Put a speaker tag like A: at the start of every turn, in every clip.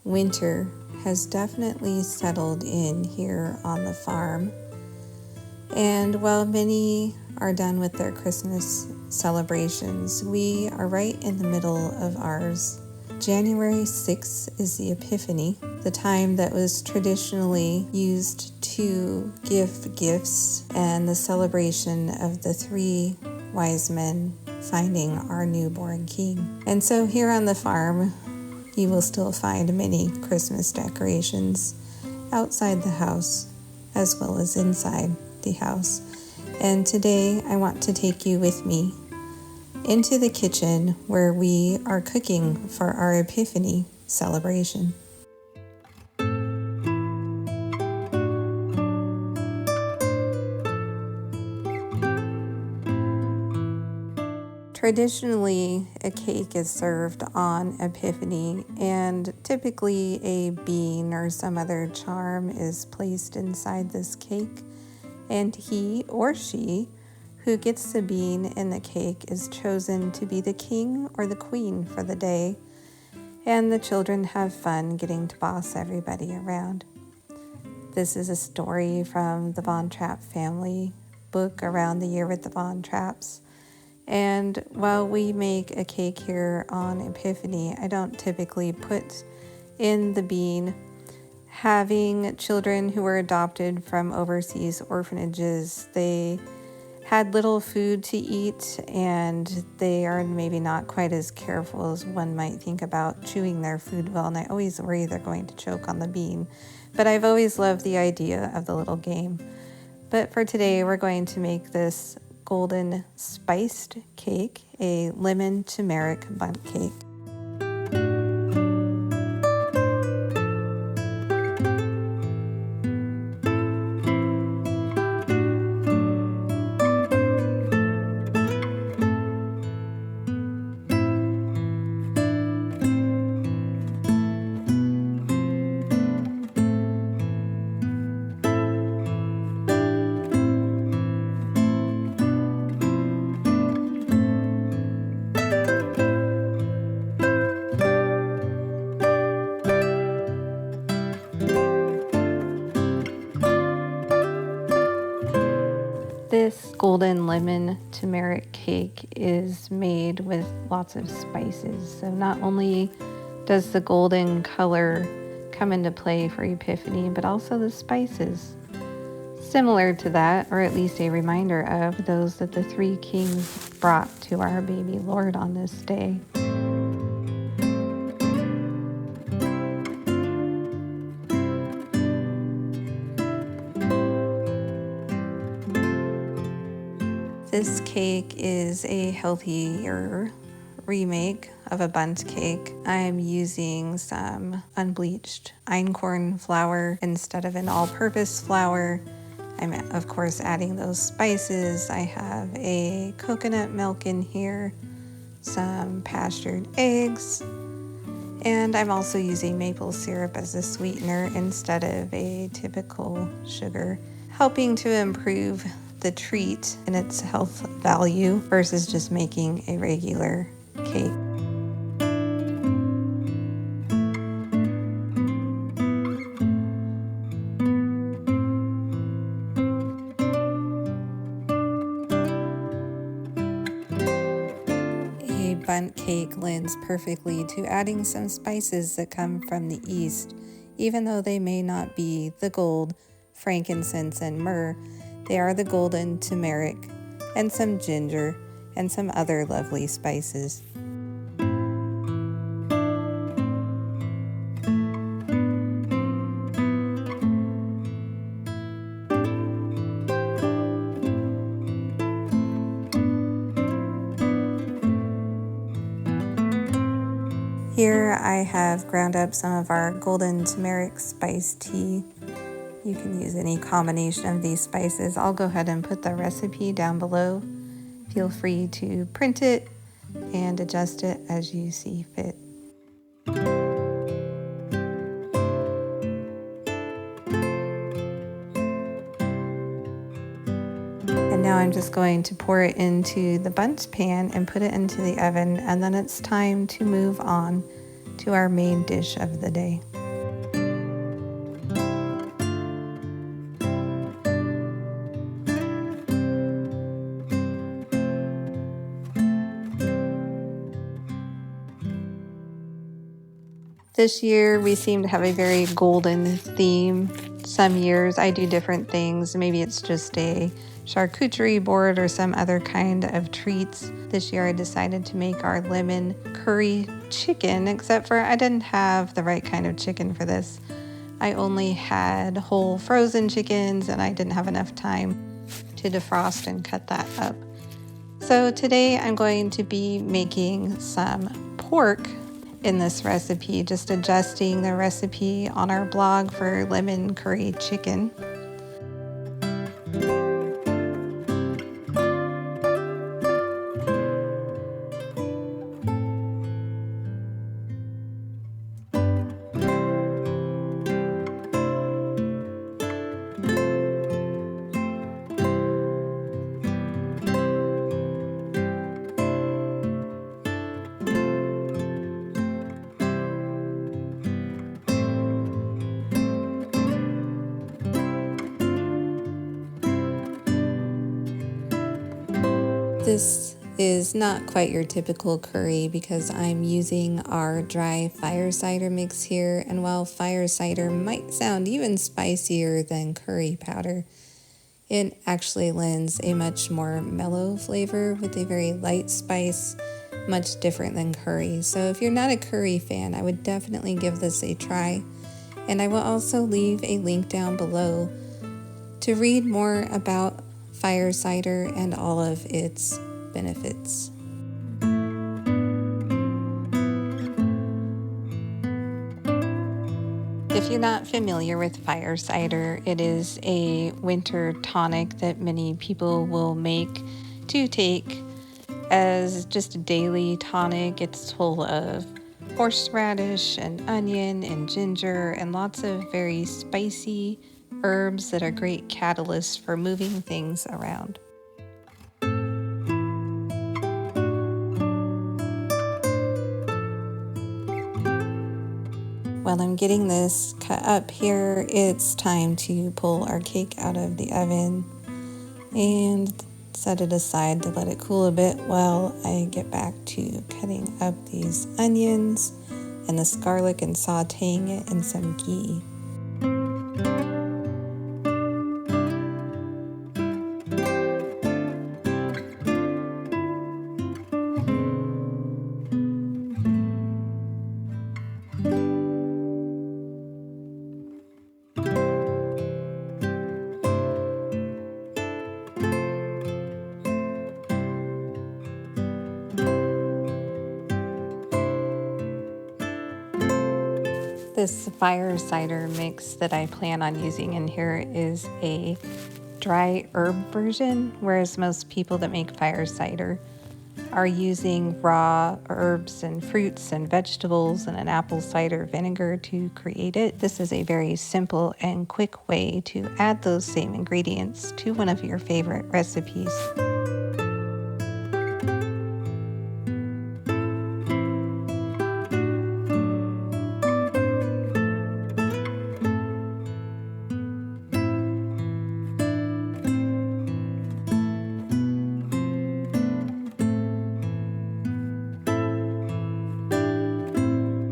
A: Winter has definitely settled in here on the farm. And while many are done with their Christmas celebrations, we are right in the middle of ours. January 6th is the Epiphany, the time that was traditionally used to give gifts and the celebration of the three wise men finding our newborn king. And so here on the farm, you will still find many Christmas decorations outside the house as well as inside the house. And today I want to take you with me into the kitchen where we are cooking for our Epiphany celebration. Traditionally, a cake is served on Epiphany, and typically a bean or some other charm is placed inside this cake, and he or she who gets the bean in the cake is chosen to be the king or the queen for the day, and the children have fun getting to boss everybody around. This is a story from the Von Trapp family book, Around the Year with the Von Trapps. And while we make a cake here on Epiphany, I don't typically put in the bean. Having children who were adopted from overseas orphanages, they had little food to eat, and they are maybe not quite as careful as one might think about chewing their food well, and I always worry they're going to choke on the bean. But I've always loved the idea of the little game. But for today, we're going to make this golden spiced cake, a lemon turmeric bundt cake. This golden lemon turmeric cake is made with lots of spices. So not only does the golden color come into play for Epiphany, but also the spices. Similar to that, or at least a reminder of those that the three kings brought to our baby Lord on this day. This cake is a healthier remake of a bundt cake. I'm using some unbleached einkorn flour instead of an all-purpose flour. I'm, of course, adding those spices. I have a coconut milk in here, some pastured eggs, and I'm also using maple syrup as a sweetener instead of a typical sugar, helping to improve the treat and its health value versus just making a regular cake. A bundt cake lends perfectly to adding some spices that come from the east, even though they may not be the gold, frankincense, and myrrh. They are the golden turmeric and some ginger and some other lovely spices. Here I have ground up some of our golden turmeric spice tea. You can use any combination of these spices. I'll go ahead and put the recipe down below. Feel free to print it and adjust it as you see fit. And now I'm just going to pour it into the bundt pan and put it into the oven, and then it's time to move on to our main dish of the day. This year we seem to have a very golden theme. Some years I do different things. Maybe it's just a charcuterie board or some other kind of treats. This year I decided to make our lemon curry chicken, except for I didn't have the right kind of chicken for this. I only had whole frozen chickens and I didn't have enough time to defrost and cut that up. So today I'm going to be making some pork in this recipe, just adjusting the recipe on our blog for lemon curry chicken. This is not quite your typical curry because I'm using our dry fire cider mix here, and while fire cider might sound even spicier than curry powder, it actually lends a much more mellow flavor with a very light spice, much different than curry. So if you're not a curry fan, I would definitely give this a try. And I will also leave a link down below to read more about fire cider and all of its benefits. If you're not familiar with fire cider, it is a winter tonic that many people will make to take as just a daily tonic. It's full of horseradish and onion and ginger and lots of very spicy herbs that are great catalysts for moving things around. While I'm getting this cut up here, it's time to pull our cake out of the oven and set it aside to let it cool a bit while I get back to cutting up these onions and this garlic and sauteing it in some ghee. This fire cider mix that I plan on using in here is a dry herb version, whereas most people that make fire cider are using raw herbs and fruits and vegetables and an apple cider vinegar to create it. This is a very simple and quick way to add those same ingredients to one of your favorite recipes.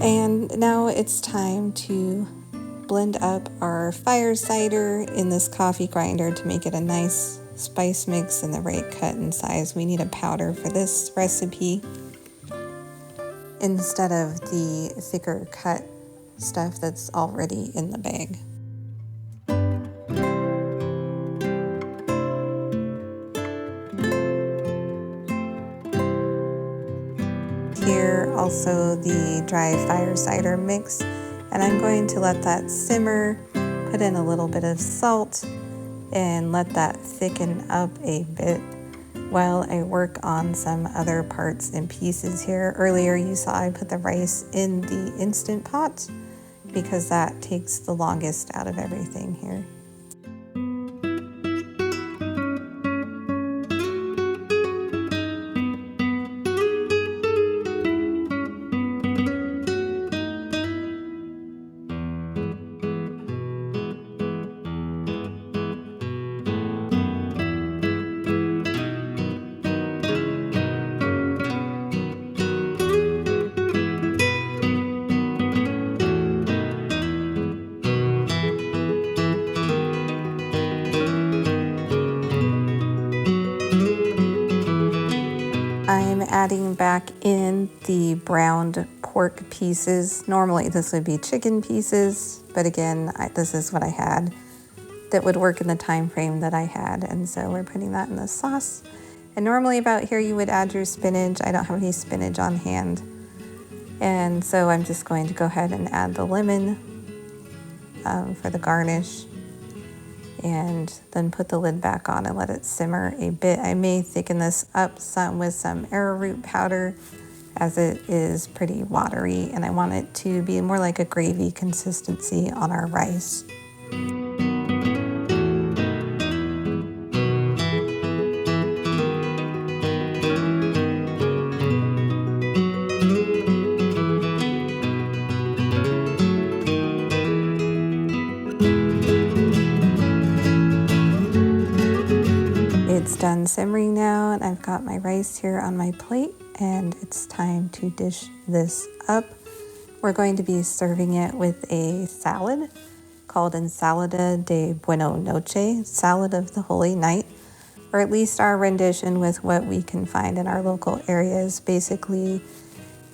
A: And now it's time to blend up our fire cider in this coffee grinder to make it a nice spice mix in the right cut and size. We need a powder for this recipe instead of the thicker cut stuff that's already in the bag. Here also the dry fire cider mix, and I'm going to let that simmer, put in a little bit of salt, and let that thicken up a bit while I work on some other parts and pieces here. Earlier you saw I put the rice in the Instant Pot because that takes the longest out of everything here. adding back in the browned pork pieces. Normally this would be chicken pieces, but again, this is what I had that would work in the time frame that I had. And so we're putting that in the sauce. And normally about here you would add your spinach. I don't have any spinach on hand. And so I'm just going to go ahead and add the lemon for the garnish. And then put the lid back on and let it simmer a bit. I may thicken this up some with some arrowroot powder as it is pretty watery and I want it to be more like a gravy consistency on our rice. It's done simmering now and I've got my rice here on my plate and it's time to dish this up. We're going to be serving it with a salad called Ensalada de Bueno Noche, salad of the Holy Night, or at least our rendition with what we can find in our local areas. Basically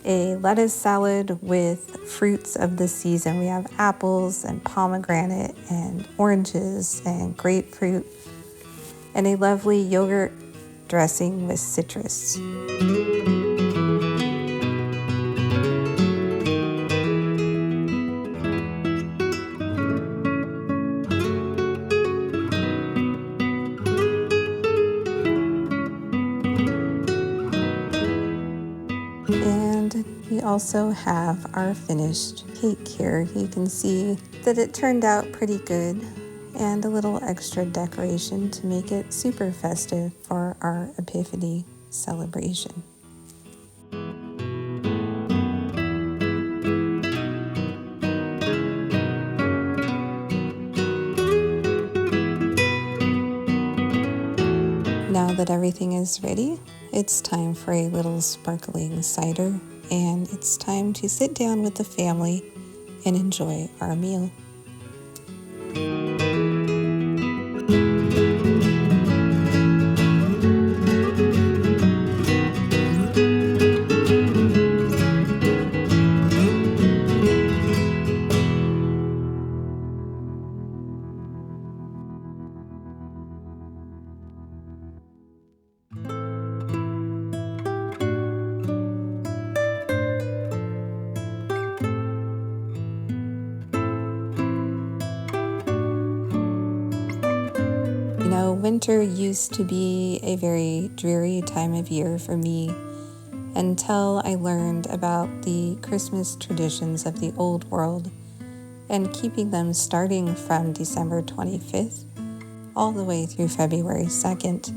A: a lettuce salad with fruits of the season. We have apples and pomegranate and oranges and grapefruit, and a lovely yogurt dressing with citrus. And we also have our finished cake here. You can see that it turned out pretty good, and a little extra decoration to make it super festive for our Epiphany celebration. Now that everything is ready, it's time for a little sparkling cider, and it's time to sit down with the family and enjoy our meal. Winter used to be a very dreary time of year for me until I learned about the Christmas traditions of the old world and keeping them starting from December 25th all the way through February 2nd.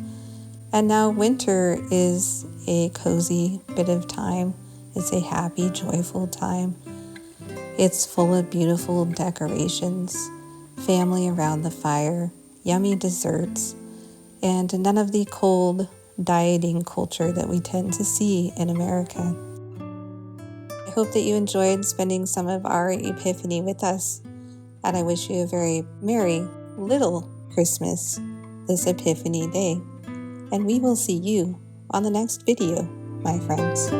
A: And now winter is a cozy bit of time. It's a happy, joyful time. It's full of beautiful decorations, family around the fire, yummy desserts, and none of the cold dieting culture that we tend to see in America. I hope that you enjoyed spending some of our Epiphany with us, and I wish you a very merry little Christmas this Epiphany day. And we will see you on the next video, my friends.